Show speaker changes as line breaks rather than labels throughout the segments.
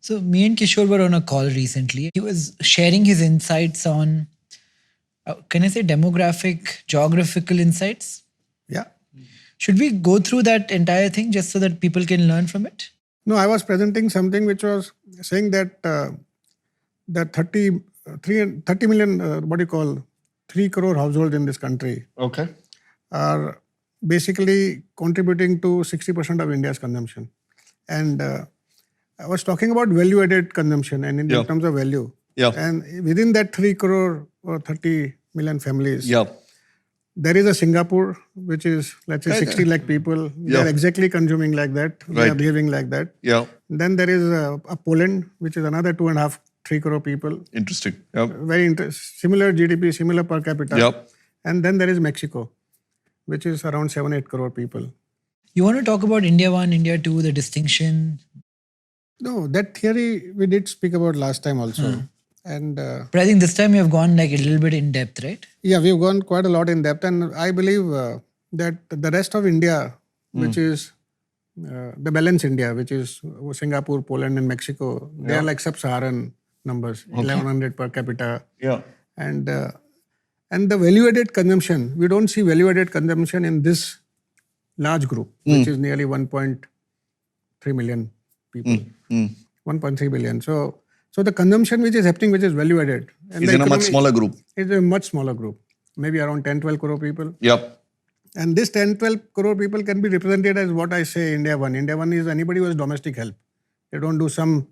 So me and Kishore were on a call recently. He was sharing his insights on, can I say demographic, geographical insights?
Yeah.
Should we go through that entire thing just so that people can learn from it?
No, I was presenting something which was saying that that 30 million, 3 crore households in this country are basically contributing to 60% of India's consumption. And I was talking about value-added consumption and in terms of value. And within that 3 crore or 30 million families, there is a Singapore, which is, let's say, 60 lakh people. They are exactly consuming like that. They are behaving like that. Then there is a Poland, which is another 2.5, 3 crore people.
Interesting.
Very similar GDP, similar per capita. And then there is Mexico, which is around 7-8 crore people.
You want to talk about India 1, India 2, the distinction?
No, that theory we did speak about last time also. And
but I think this time you have gone like a little bit in depth, right?
Yeah, we've gone quite a lot in depth. And I believe that the rest of India, which is the balance India, which is Singapore, Poland and Mexico, they are like sub-Saharan numbers, 1100 per capita. And the value-added consumption, we don't see value-added consumption in this large group, which is nearly 1.3 million people, 1.3 billion. So the consumption which is happening, which is value-added.
Is in a much smaller group.
It's a much smaller group, maybe around 10-12 crore people. And this 10-12 crore people can be represented as what I say India 1. India 1 is anybody who has domestic help. They don't do some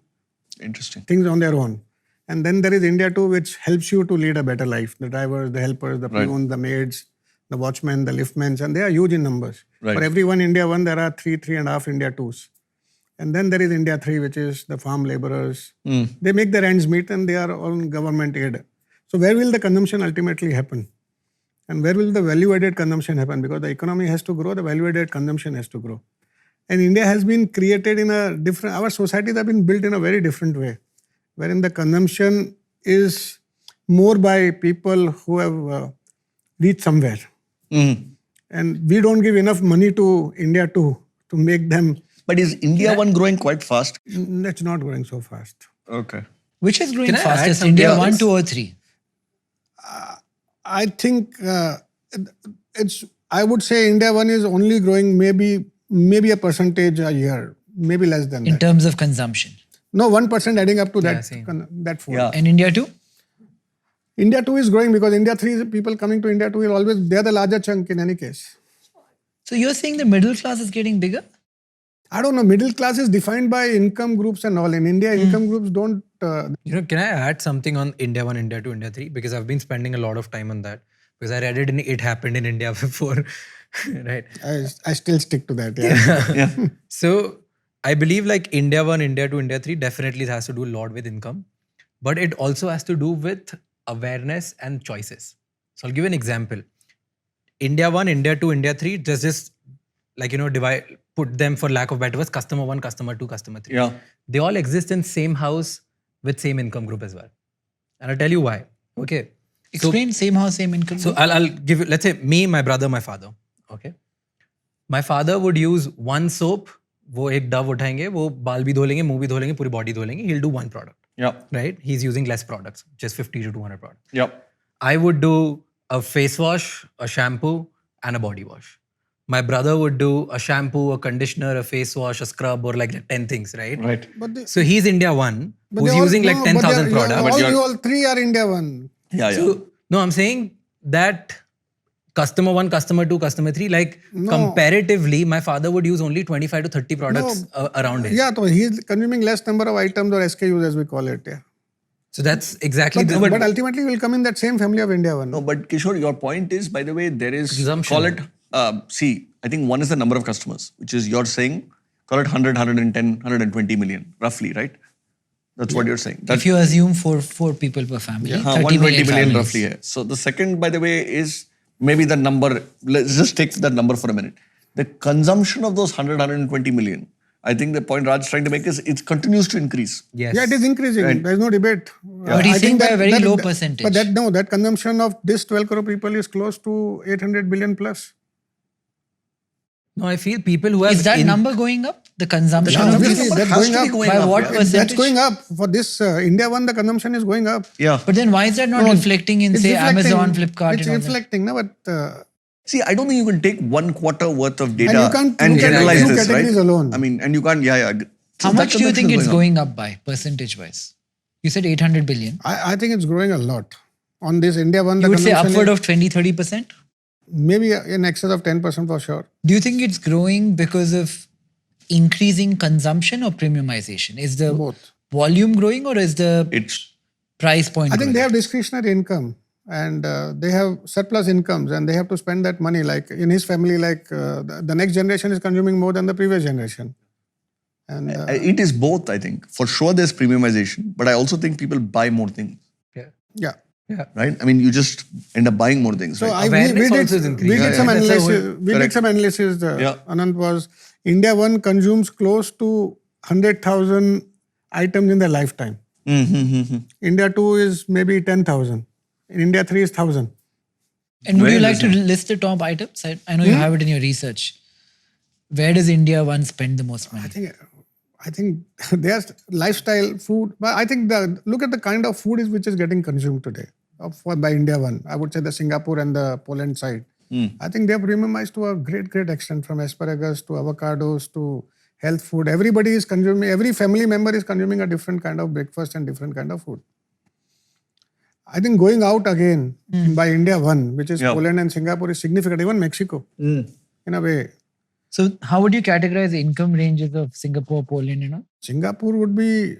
things on their own. And then there is India 2, which helps you to lead a better life. The drivers, the helpers, the peons, the maids, the watchmen, the liftmen, and they are huge in numbers. For every one India 1, there are 3.5 India 2s. And then there is India 3, which is the farm laborers. They make their ends meet and they are on government aid. So where will the consumption ultimately happen? And where will the value-added consumption happen? Because the economy has to grow, the value-added consumption has to grow. And India has been created in a different, our societies have been built in a very different way, wherein the consumption is more by people who have reached somewhere. And we don't give enough money to India 2 to make them.
But is India 1 growing quite fast?
It's not growing so fast.
Which is growing fastest, India 1, 2 or 3?
I think I would say India 1 is only growing maybe a percentage a year, maybe less than that.
In terms of consumption?
No, 1% adding up to that fold.
And India 2?
India 2 is growing because India 3 people coming to India 2 is always, they're the larger chunk in any case.
So you're saying the middle class is getting bigger?
I don't know. Middle class is defined by income groups and all. In India, income groups don't...
can I add something on India 1, India 2, India 3? Because I've been spending a lot of time on that. Because I read it happened in India before. Right?
I still stick to that.
So I believe like India 1, India 2, India 3 definitely has to do a lot with income. But it also has to do with awareness and choices. So I'll give an example. India 1, India 2, India 3, just like, put them for lack of better words, customer 1, customer 2, customer 3. They all exist in same house with same income group as well. And I'll tell you why. Okay.
Explain same house, same income group.
So I'll give you, let's say me, my brother, my father. Okay. My father would use one soap, वो एक Dove उठाएंगे, वो बाल भी धो लेंगे, मुंह भी धो लेंगे, पूरी body धो लेंगे. He'll do one product. Right? He's using less products, just 50 to 200 products. I would do a face wash, a shampoo, and a body wash. My brother would do a shampoo, a conditioner, a face wash, a scrub, or like 10 things, right? So he's India 1, who's using like 10,000 products.
All 3 are India 1.
So, no, I'm saying that customer 1, customer 2, customer 3, like comparatively, my father would use only 25 to 30 products around him.
So he's consuming less number of items or SKUs as we call it.
So that's exactly
but ultimately will come in that same family of India 1.
No, but Kishore, your point is, by the way, there is, call it, I think 1 is the number of customers, which is you're saying, call it 100, 110, 120 million, roughly, right? That's what you're saying.
If you assume four people per family,
120 million roughly. So the second, by the way, is maybe the number, let's just take that number for a minute. The consumption of those 100, 120 million, I think the point Raj is trying to make is it continues to increase.
Yes.
Yeah, it is increasing. Right. There's no debate.
But he's saying by a very low percentage.
But that consumption of this 12 crore people is close to 800 billion plus.
No, I feel people who have...
Is that number going up? the consumption
Yeah,
of
obviously,
this?
that's
has
going
to
up.
be going
By
up.
what
yeah.
percentage?
That's going up. For this India one, the consumption is going up.
Yeah.
But then why is that not reflecting in,
It's
say,
reflecting-
Amazon, Flipkart,
It's
and all that?
reflecting, no, but
See, I don't think you can take 1 quarter worth of data
And you can't
and
look at
generalize
two
this, right?
categories alone.
I mean, and you can't, yeah. So
How
that
much do you
consumption
think
is
it's
up.
going up by, percentage-wise? You said 800 billion.
I think it's growing a lot. On this India one, the
You would say
consumption
upward
is
of 20-30%?
maybe in excess of 10% for sure.
Do you think it's growing because of increasing consumption or premiumization? Is the
Both.
volume growing or is the
It's
price point
I think
growing?
they have discretionary income and they have surplus incomes and they have to spend that money. Like in his family, like the next generation is consuming more than the previous generation. And
it is both, I think. For sure, there's premiumization, but I also think people buy more things,
yeah.
right? I mean, you just end up buying more things,
So
right?
Awareness also is increasing.
we did some
Yeah, yeah. That's
analysis. We did some analysis.
Yeah.
Anand, was India one consumes close to 100,000 items in their lifetime.
Mm-hmm.
India 2 is maybe 10,000. In India 3 is 1,000.
And would
Very
you like to
interesting.
list the top items? I know you have it in your research. Where does India one spend the most money?
I think their lifestyle, food. But I think look at the kind of food which is getting consumed today by India one. I would say the Singapore and the Poland side. I think they have premiumized to a great extent, from asparagus to avocados to health food. Everybody is consuming. Every family member is consuming a different kind of breakfast and different kind of food. I think going out again by India one, which is Poland and Singapore, is significant. Even Mexico, in a way.
So how would you categorize the income ranges of Singapore, Poland, and all?
Singapore would be,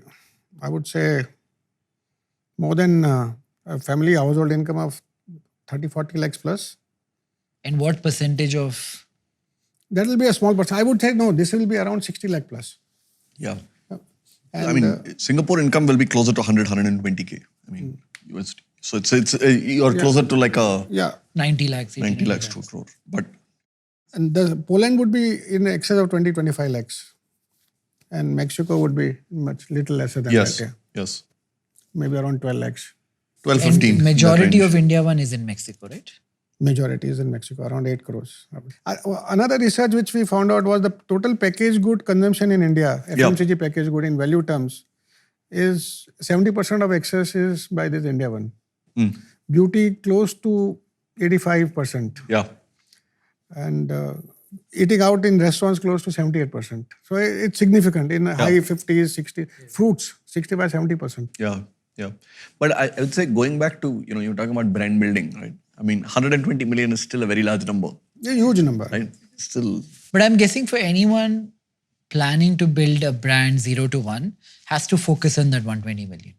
I would say, more than a family household income of 30-40 lakhs plus.
And what percentage of...
That will be a small percent. I would say, no, this will be around 60 lakh plus.
Yeah.
And
I mean, Singapore income will be closer to 120K. I mean, USD. So it's you're closer to like a
90 lakhs.
90 lakhs to a crore. But
and the Poland would be in excess of 20-25 lakhs. And Mexico would be much little lesser than
yes,
that.
yes.
Maybe around 12 lakhs.
12,
And
15. that
majority
range.
of India one is in Mexico, right?
Majority is in Mexico, around 8 crores. Another research which we found out was the total packaged good consumption in India, FMCG packaged good in value terms, is 70% of excess is by this India one. Beauty close to 85%.
Yeah.
And eating out in restaurants close to 78%. So it's significant in high 50s, 60s. Fruits, 65-70%.
Yeah, yeah. But I would say going back to, you're talking about brand building, right? I mean, 120 million is still a very large number,
A huge number.
right? Still.
But I'm guessing for anyone planning to build a brand 0 to 1 has to focus on that 120 million.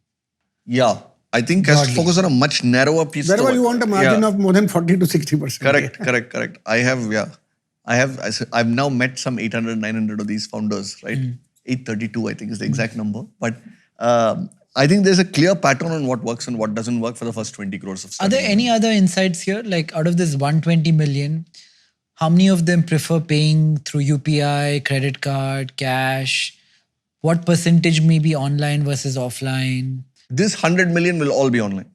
Yeah. I think has to focus on a much narrower piece.
Wherever you want a margin of more than 40 to 60%.
Correct. I've now met some 800, 900 of these founders, right? 832, I think is the exact number. But I think there's a clear pattern on what works and what doesn't work for the first 20 crores of
Are
starting.
there any other insights here? Like out of this 120 million, how many of them prefer paying through UPI, credit card, cash? What percentage may be online versus offline?
This 100 million will all be online.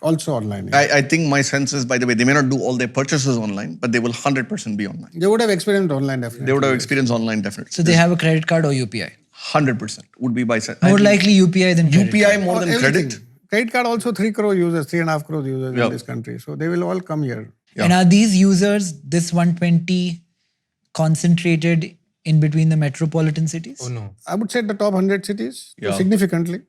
Also online.
I think my sense is, by the way, they may not do all their purchases online, but they will 100% be online.
They would have experienced online definitely.
They would have experience online definitely.
So they have a credit card or UPI?
100% would be by sense.
More likely UPI than credit
UPI
card.
more than
Everything.
credit.
Credit card also 3 crore users, 3.5 crore users in this country. So they will all come here.
And are these users, this 120, concentrated in between the metropolitan cities?
Oh no.
I would say the top 100 cities
Yeah.
significantly.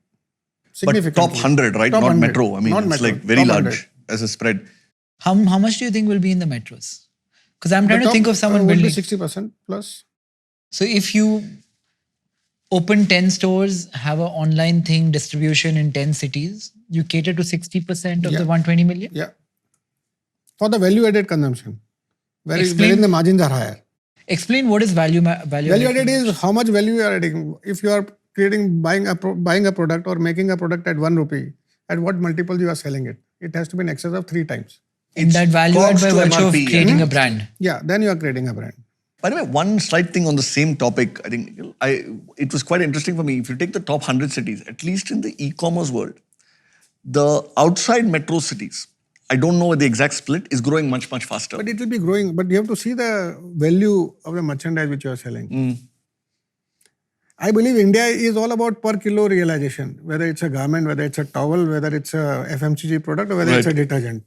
But top 100, right?
Top
not
100.
metro. I mean,
Not
it's
metro.
like very
Top
large
100.
as a spread.
How much do you think will be in the metros? Because I'm trying
The
to
top,
think of someone
would
building.
be 60% plus.
So if you open 10 stores, have an online thing, distribution in 10 cities, you cater to 60% of the 120 million?
Yeah. For the value-added consumption,
Explain.
wherein the margins are higher.
Explain what is value
Value-added is how much value you are adding. If you are buying a product or making a product at 1 rupee, at what multiple you are selling it? It has to be in excess of 3 times.
And that value add
cost
by
to
virtue of
MRP,
creating a brand.
Yeah, then you are creating a brand.
By the way, one slight thing on the same topic, I think it was quite interesting for me. If you take the top 100 cities, at least in the e-commerce world, the outside metro cities, I don't know the exact split, is growing much, much faster.
But it will be growing. But you have to see the value of the merchandise which you are selling. I believe India is all about per kilo realization, whether it's a garment, whether it's a towel, whether it's a FMCG product, or whether it's a detergent.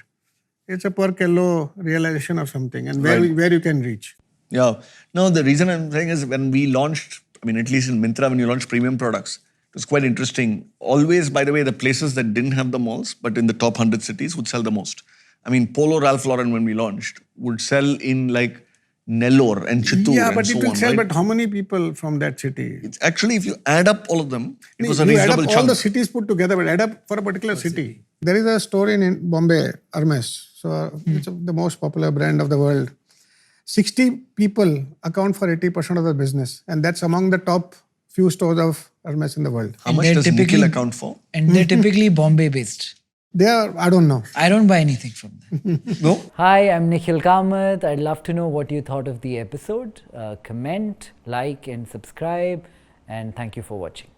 It's a per kilo realization of something and where you can reach.
Yeah. No, the reason I'm saying is when we launched, I mean, at least in Myntra, when you launch premium products, it was quite interesting. Always, by the way, the places that didn't have the malls, but in the top 100 cities would sell the most. I mean, Polo Ralph Lauren, when we launched, would sell in like Nellore and Chittoor
Yeah,
and
but
so
it will
on,
sell,
right?
but how many people from that city?
It's actually, if you add up all of them, it was a
You add
reasonable
up all
chunk.
the cities put together, but add up for a particular city. There is a store in Bombay, Hermes. So it's the most popular brand of the world. 60 people account for 80% of the business. And that's among the top few stores of Hermes in the world.
How much does Nikhil account for?
And they're typically Bombay based.
They are, I don't know.
I don't buy anything from them.
No?
Hi, I'm Nikhil Kamath. I'd love to know what you thought of the episode. Comment, like and subscribe, and thank you for watching.